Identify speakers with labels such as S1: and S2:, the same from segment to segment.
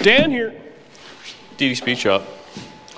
S1: Dan here. DD Speed Shop.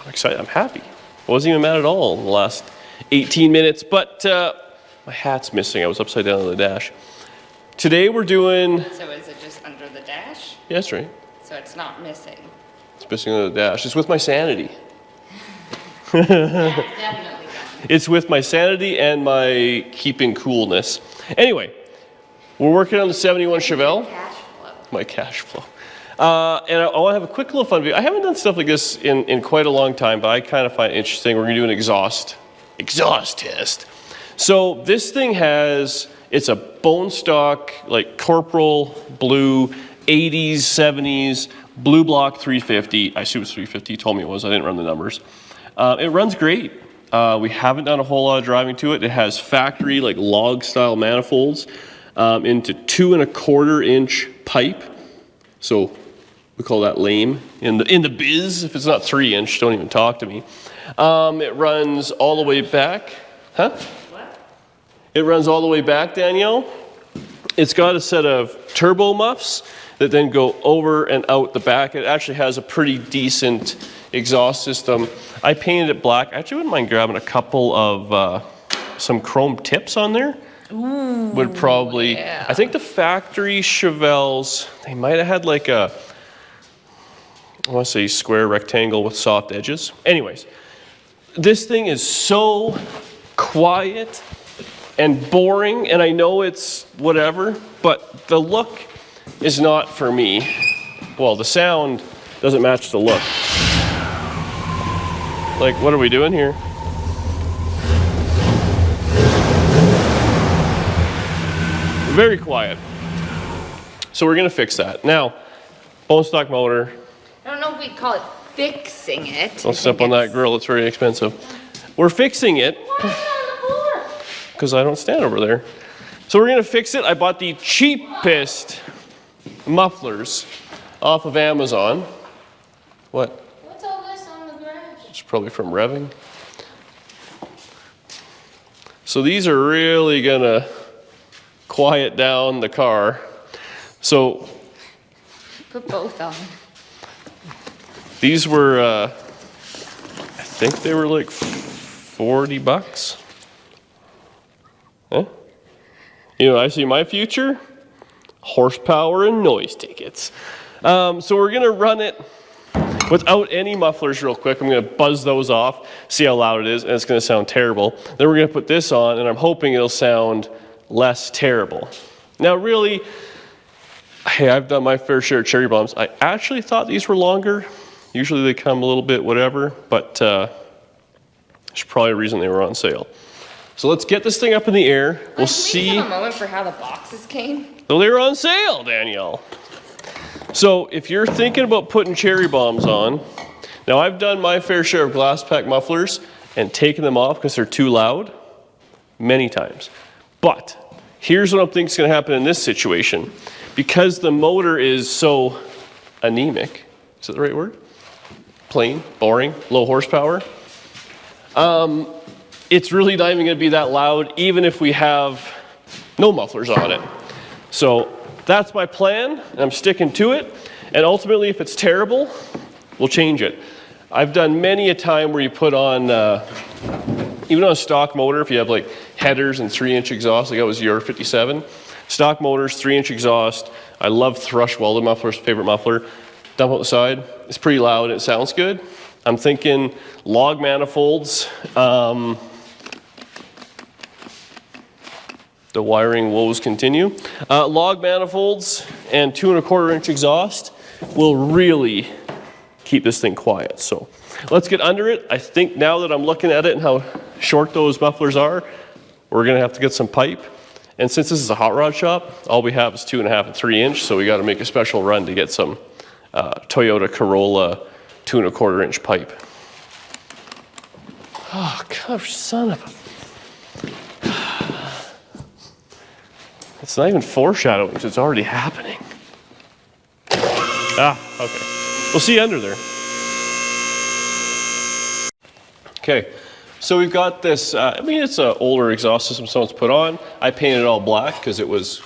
S1: I'm excited. I'm happy. I wasn't even mad at all in the last 18 minutes, but my hat's missing. I was upside down on the dash. Today we're doing...
S2: So is it just under the dash?
S1: Yeah, that's right.
S2: So it's not missing?
S1: It's missing on the dash. It's with my sanity.
S2: That's definitely gone.
S1: It's with my sanity and my keeping coolness. Anyway, we're working on the 71 Chevelle.
S2: Cash flow.
S1: My cash flow. And I want to have a quick little fun video. I haven't done stuff like this in quite a long time, but I kind of find it interesting. We're going to do an exhaust test. So this thing it's a bone stock, like Corporal blue, 80s, 70s, blue block 350. I assume it's 350. He told me it was. I didn't run the numbers. It runs great. We haven't done a whole lot of driving to it. It has factory, like log style manifolds into 2 1/4 inch pipe. So we call that lame in the biz. If it's not 3 inch, don't even talk to me. It runs all the way back. Huh?
S2: What?
S1: It runs all the way back, Danielle. It's got a set of turbo muffs that then go over and out the back. It actually has a pretty decent exhaust system. I painted it black. I actually wouldn't mind grabbing a couple of some chrome tips on there.
S2: Ooh,
S1: would probably,
S2: yeah.
S1: I think the factory Chevelles, they might have had like I want to say square rectangle with soft edges. Anyways, this thing is so quiet and boring, and I know it's whatever, but the look is not for me. Well, the sound doesn't match the look. Like, what are we doing here? Very quiet. So we're gonna fix that. Now, bone stock motor.
S2: I don't know if we'd call it fixing it.
S1: Don't step on that grill, it's very expensive. We're fixing it.
S2: Why is it on the floor?
S1: Because I don't stand over there. So we're gonna fix it. I bought the cheapest mufflers off of Amazon. What?
S2: What's all this on the garage?
S1: It's probably from revving. So these are really gonna quiet down the car. So
S2: Put both on.
S1: these were, I think they were like $40. Huh? You know, I see my future, horsepower and noise tickets. So we're gonna run it without any mufflers real quick. I'm gonna buzz those off, see how loud it is, and it's gonna sound terrible. Then we're gonna put this on, and I'm hoping it'll sound less terrible. Now really, hey, I've done my fair share of cherry bombs. I actually thought these were longer. Usually they come a little bit whatever, but there's probably a reason they were on sale. So let's get this thing up in the air. We'll see.
S2: Can we have a moment for how the boxes came?
S1: So they were on sale, Danielle. So if you're thinking about putting cherry bombs on, now I've done my fair share of glass pack mufflers and taken them off because they're too loud many times. But here's what I think is going to happen in this situation. Because the motor is so anemic, is that the right word? Plain, boring, low horsepower. It's really not even going to be that loud, even if we have no mufflers on it. So that's my plan, and I'm sticking to it. And ultimately, if it's terrible, we'll change it. I've done many a time where you put on, even on a stock motor, if you have like headers and 3-inch exhaust, like that was your 57. Stock motors, 3-inch exhaust. I love thrush welded mufflers, favorite muffler. Dump out the side. It's pretty loud and it sounds good. I'm thinking log manifolds. The wiring woes continue. Log manifolds and 2 1/4 inch exhaust will really keep this thing quiet. So let's get under it. I think now that I'm looking at it and how short those mufflers are, we're gonna have to get some pipe. And since this is a hot rod shop, all we have is 2 1/2 and 3 inch, so we gotta make a special run to get some Toyota Corolla 2 1/4 inch pipe. Oh, gosh, son of a... It's not even foreshadowing, it's already happening. Ah, okay. We'll see you under there. Okay, so we've got this, I mean, it's an older exhaust system someone's put on. I painted it all black because it was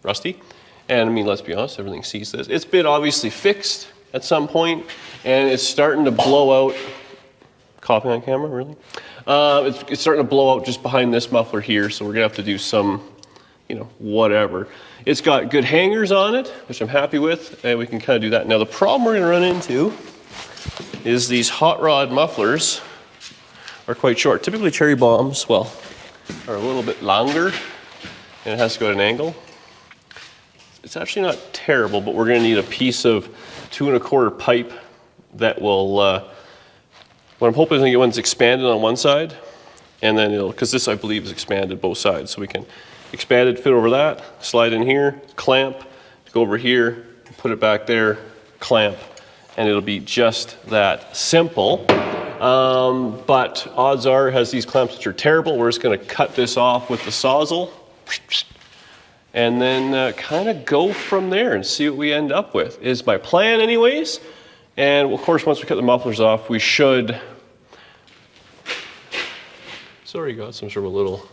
S1: rusty. And I mean, let's be honest, everything sees this. It's been obviously fixed at some point, and it's starting to blow out. Coughing on camera, really? It's starting to blow out just behind this muffler here, so we're gonna have to do some, whatever. It's got good hangers on it, which I'm happy with, and we can kind of do that. Now the problem we're gonna run into is these hot rod mufflers are quite short. Typically cherry bombs, well, are a little bit longer, and it has to go at an angle. It's actually not terrible, but we're gonna need a piece of 2 1/4 pipe that will, what I'm hoping is gonna get one's expanded on one side, and then because this I believe is expanded both sides, so we can expand it, fit over that, slide in here, clamp, go over here, put it back there, clamp, and it'll be just that simple. But odds are it has these clamps which are terrible. We're just gonna cut this off with the Sawzall, and then kind of go from there and see what we end up with, is my plan anyways. And of course, once we cut the mufflers off, we should, sorry, got some sort of a little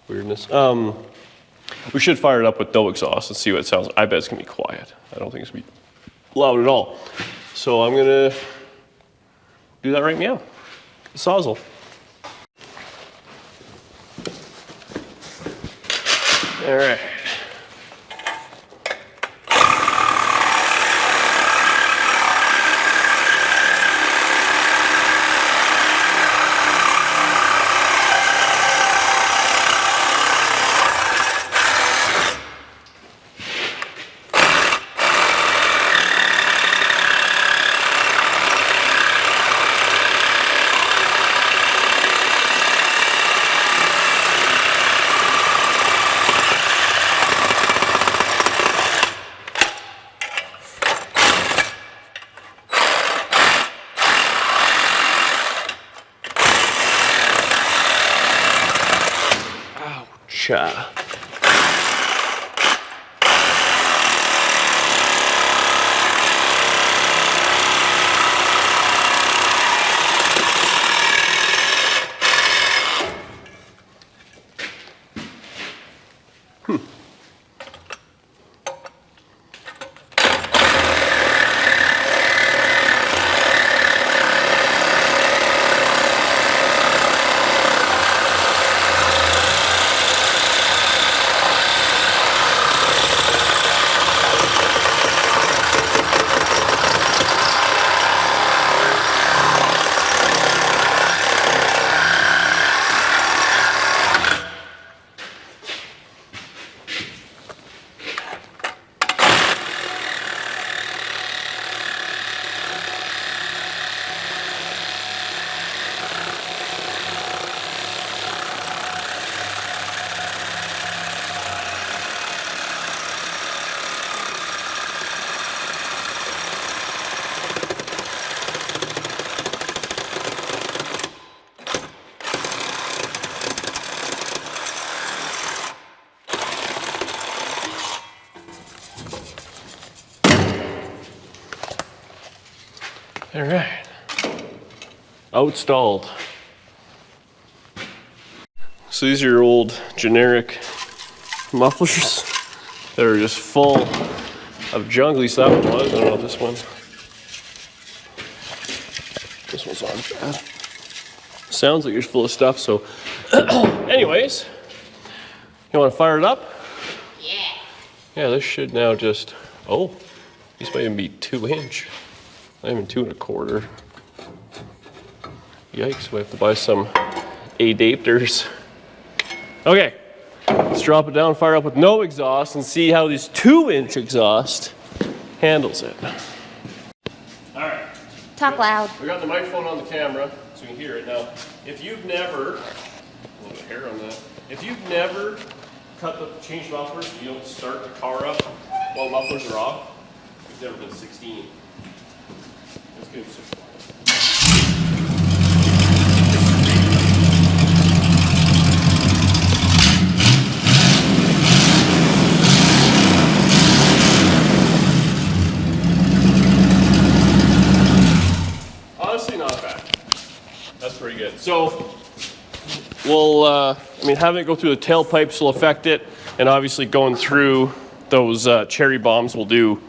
S1: weirdness. We should fire it up with no exhaust and see what it sounds like. I bet it's gonna be quiet. I don't think it's gonna be loud at all. So I'm gonna do that right now. The Sawzall. All right. Ouch. All right, outstalled. So these are your old generic mufflers that are just full of junk. At least that one was. I don't know this one. This one's on bad. Sounds like you're full of stuff. So, anyways, you want to fire it up?
S2: Yeah.
S1: Yeah, this should now just. Oh, these might even be 2-inch. Not even 2 1/4. Yikes, we have to buy some adapters. Okay, let's drop it down, fire up with no exhaust, and see how this 2-inch exhaust handles it. All right.
S2: Talk loud.
S1: We got the microphone on the camera, so you can hear it. Now, if you've never, a little bit of hair on that. If you've never changed mufflers, you don't start the car up while mufflers are off, you've never been 16. Let's give it some. Honestly, not bad. That's pretty good. So, we'll, having it go through the tailpipes will affect it, and obviously going through those cherry bombs will do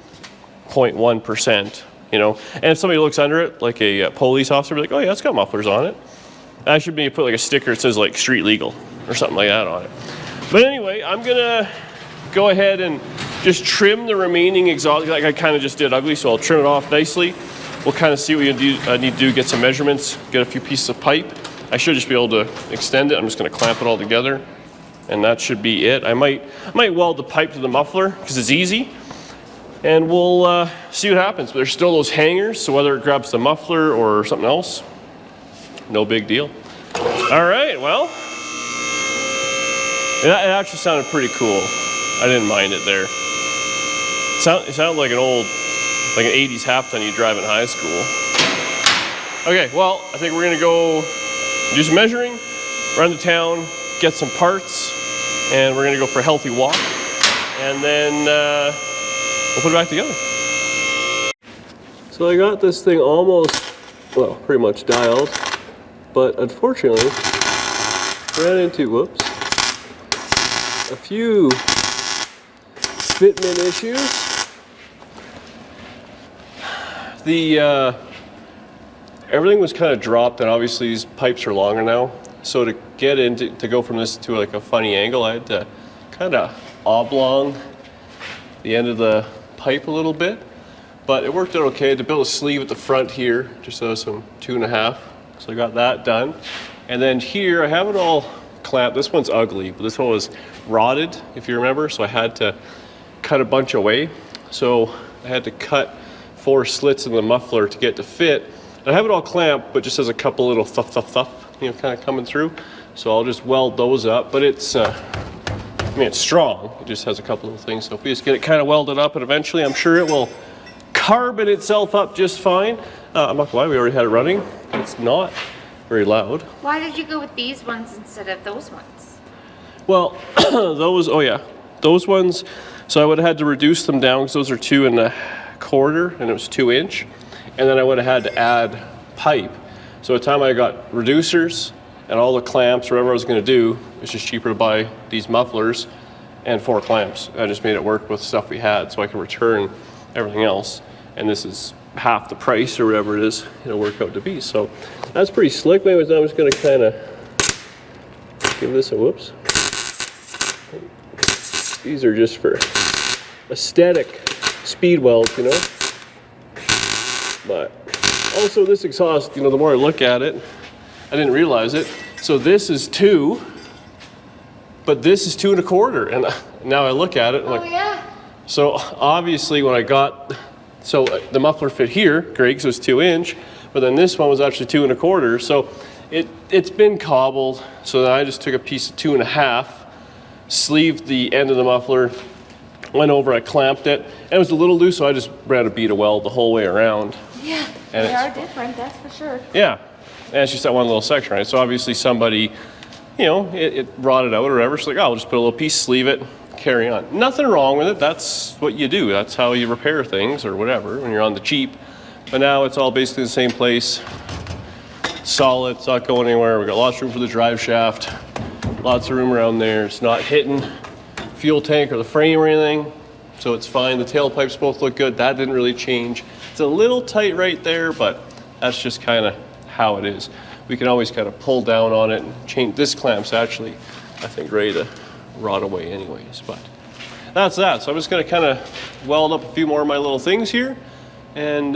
S1: 0.1%, you know. And if somebody looks under it, like a police officer, be like, oh yeah, it's got mufflers on it. I should maybe put like a sticker that says like street legal or something like that on it. But anyway, I'm gonna go ahead and just trim the remaining exhaust, like I kind of just did ugly, so I'll trim it off nicely. We'll kind of see what I need to do, get some measurements, get a few pieces of pipe. I should just be able to extend it. I'm just gonna clamp it all together, and that should be it. I might weld the pipe to the muffler because it's easy, and we'll see what happens. But there's still those hangers, so whether it grabs the muffler or something else, no big deal. All right, well, it actually sounded pretty cool. I didn't mind it there. It sounded like an 80s half ton you drive in high school. Okay, well, I think we're gonna go do some measuring, run to town, get some parts, and we're gonna go for a healthy walk, and then we'll put it back together. So I got this thing almost, well, pretty much dialed, but unfortunately, ran into, whoops, a few fitment issues. Everything was kind of dropped, and obviously these pipes are longer now. So to get into, to go from this to like a funny angle, I had to kind of oblong the end of the pipe a little bit, but it worked out okay. I had to build a sleeve at the front here, just so some 2.5. So I got that done. And then here, I have it all clamped. This one's ugly, but this one was rotted, if you remember. So I had to cut a bunch away. So I had to cut 4 slits in the muffler to get it to fit. And I have it all clamped, but just has a couple little thuff, you know, kind of coming through. So I'll just weld those up, but it's, I mean, it's strong. It just has a couple little things. So if we just get it kind of welded up, and eventually I'm sure it will carbon itself up just fine. I'm not gonna lie, we already had it running. It's not very loud.
S2: Why did you go with these ones instead of those ones?
S1: Well, those ones, so I would have had to reduce them down because those are 2 1/4 and it was 2 inch. And then I would have had to add pipe. So by the time I got reducers and all the clamps, whatever I was gonna do, it's just cheaper to buy these mufflers and 4 clamps. I just made it work with stuff we had so I can return everything else. And this is half the price or whatever it is, it'll work out to be. So that's pretty slick. Anyways, I'm just gonna kind of give this a whoops. These are just for aesthetic speed welds, you know. But also this exhaust, you know, the more I look at it, I didn't realize it. So this is 2, but this is 2 1/4. And now I look at it, I'm like,
S2: yeah.
S1: so obviously when I got, so the muffler fit here, great, because it was 2 inch, but then this one was actually 2 1/4. So it's been cobbled. So then I just took a piece of 2 1/2, sleeved the end of the muffler, went over, I clamped it, and it was a little loose, so I just ran a bead of weld the whole way around.
S2: Yeah,
S1: And
S2: they are different, that's for sure.
S1: Yeah, and it's just that one little section, right? So obviously somebody, you know, it rotted out or whatever, so like, oh, I'll just put a little piece, sleeve it, carry on. Nothing wrong with it, that's what you do. That's how you repair things or whatever when you're on the cheap. But now it's all basically the same place. Solid, it's not going anywhere. We got lots of room for the drive shaft, lots of room around there. It's not hitting fuel tank or the frame or anything, so it's fine. The tailpipes both look good. That didn't really change. It's a little tight right there, but that's just kind of how it is. We can always kind of pull down on it and change. This clamp's actually, I think, ready to rot away anyways, but that's that. So I'm just gonna kind of weld up a few more of my little things here and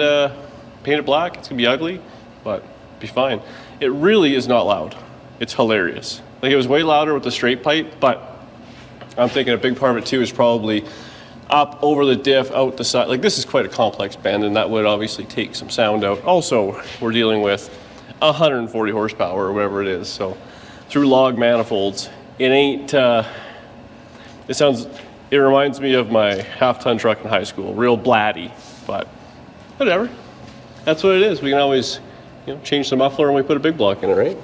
S1: paint it black. It's gonna be ugly, but be fine. It really is not loud. It's hilarious. Like, it was way louder with the straight pipe, but I'm thinking a big part of it too is probably up over the diff, out the side. Like, this is quite a complex bend, and that would obviously take some sound out. Also, we're dealing with 140 horsepower or whatever it is. So through log manifolds, it ain't, it reminds me of my half-ton truck in high school, real blatty, but whatever. That's what it is. We can always, you know, change the muffler when we put a big block in it, right?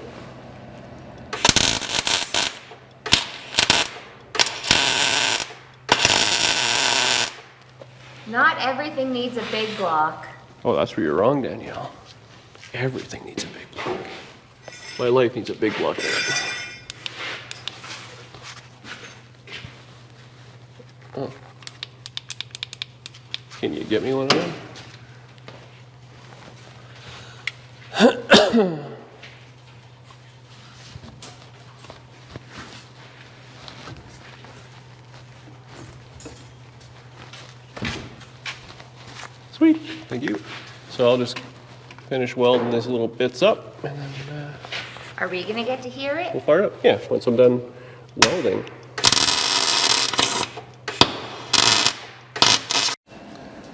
S2: Not everything needs a big block.
S1: Oh, that's where you're wrong, Danielle. Everything needs a big block. My life needs a big block in it. Oh. Can you get me one of them? Sweet, thank you. So I'll just finish welding these little bits up and then
S2: Are we gonna get to hear it?
S1: we'll fire it up. Yeah, once I'm done welding.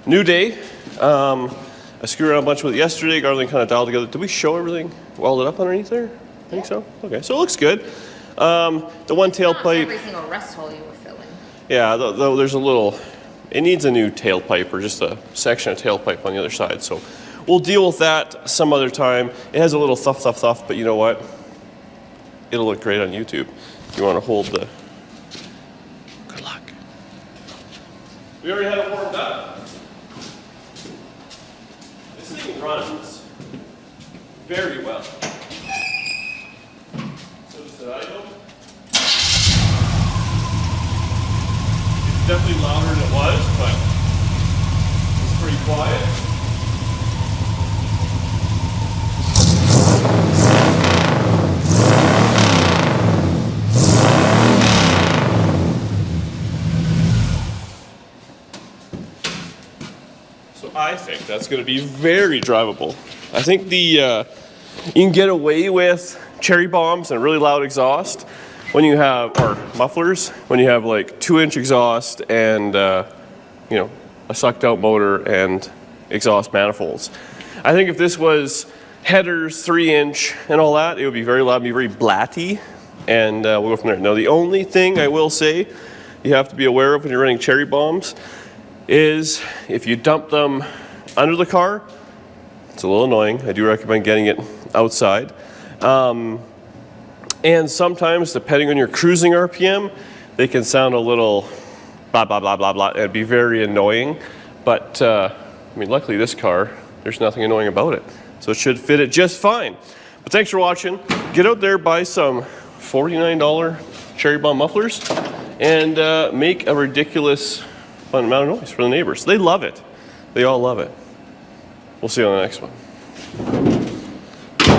S1: New day. I screwed around a bunch with it yesterday, got everything kind of dialed together. Did we show everything welded up underneath there? I think so. Okay, so it looks good. The one
S2: Not
S1: tailpipe,
S2: every single rust hole you were filling.
S1: yeah, though there's a little, it needs a new tailpipe or just a section of tailpipe on the other side. So we'll deal with that some other time. It has a little thuff, but you know what? It'll look great on YouTube. You want to hold the, good luck. We already had it warmed up. This thing runs very well. So just that I know. It's definitely louder than it was, but it's pretty quiet. So I think that's going to be very drivable. I think you can get away with cherry bombs and really loud exhaust when you have, or mufflers, when you have like 2-inch exhaust and you know, a sucked out motor and exhaust manifolds. I think if this was headers, 3-inch and all that, it would be very loud, be very blatty, and we'll go from there. Now the only thing I will say you have to be aware of when you're running cherry bombs is if you dump them under the car, it's a little annoying. I do recommend getting it outside. And sometimes, depending on your cruising RPM, they can sound a little blah, blah, blah, blah, blah, and be very annoying. But, I mean, luckily this car, there's nothing annoying about it. So it should fit it just fine. But thanks for watching. Get out there, buy some $49 cherry bomb mufflers, and make a ridiculous amount of noise for the neighbors. They love it. They all love it. We'll see you on the next one.